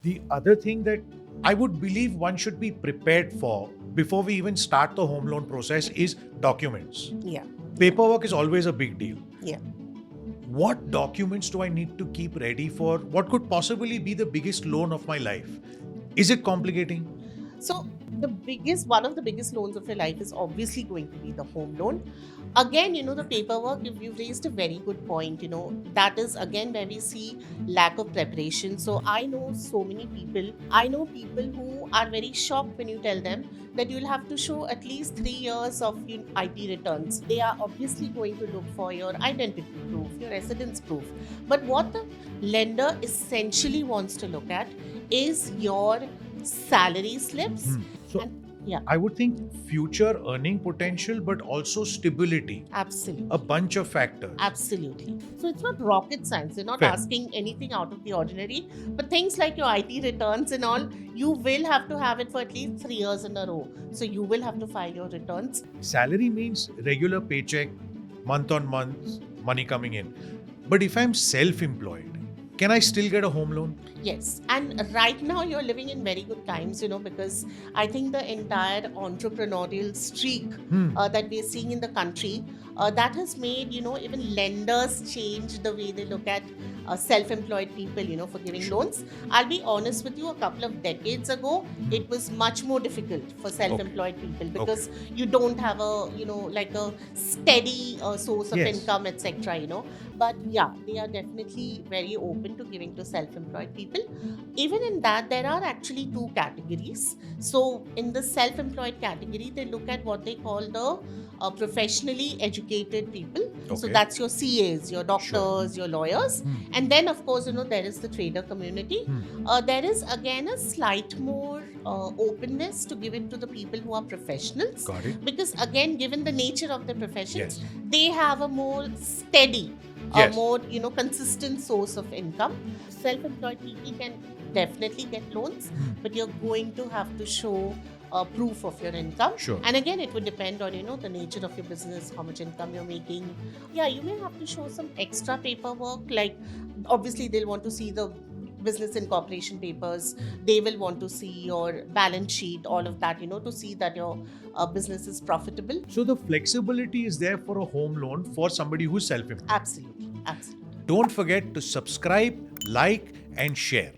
The other thing that I would believe one should be prepared for before we even start the home loan process is documents. Yeah. Paperwork is always a big deal. Yeah. What documents do I need to keep ready for what could possibly be the biggest loan of my life? Is it complicating? So one of the biggest loans of your life is obviously going to be the home loan. Again, the paperwork, if you've raised a very good point, that is again where we see lack of preparation. So I know people who are very shocked when you tell them that you'll have to show at least 3 years of IT returns. They are obviously going to look for your identity proof, your residence proof. But what the lender essentially wants to look at is your salary slips. So And yeah, I would think future earning potential, but also stability. absolutely. A bunch of factors. Absolutely. So it's not rocket science. They're not Fair. asking anything out of the ordinary. But things like your IT returns and all, you will have to have it for at least 3 years in a row. So you will have to file your returns. Salary means regular paycheck, month on month, money coming in. But if I'm self employed, can I still get a home loan? Yes. And right now you're living in very good times, because I think the entire entrepreneurial streak that we're seeing in the country, that has made, even lenders change the way they look at self-employed people, for giving loans. I'll be honest with you, a couple of decades ago, it was much more difficult for self-employed people because you don't have like a steady source of Yes. income, etc. But yeah, they are definitely very open to giving to self-employed people. Even in that, there are actually two categories. So in the self-employed category, they look at what they call the professionally educated people. So Okay. that's your CAs, your doctors, your lawyers. And then, of course, there is the trader community. There is again a slight more openness to give it to the people who are professionals. Got it. Because again, given the nature of their professions, Yes. they have a more steady, Yes. a more consistent source of income. Self-employed people can definitely get loans, but you're going to have to show proof of your income. Sure. And again, it would depend on the nature of your business, how much income you're making. Yeah, you may have to show some extra paperwork. Like obviously, they'll want to see the business incorporation papers. They will want to see your balance sheet, all of that, to see that your business is profitable. So the flexibility is there for a home loan for somebody who's self employed. Absolutely, absolutely. Don't forget to subscribe, like, and share.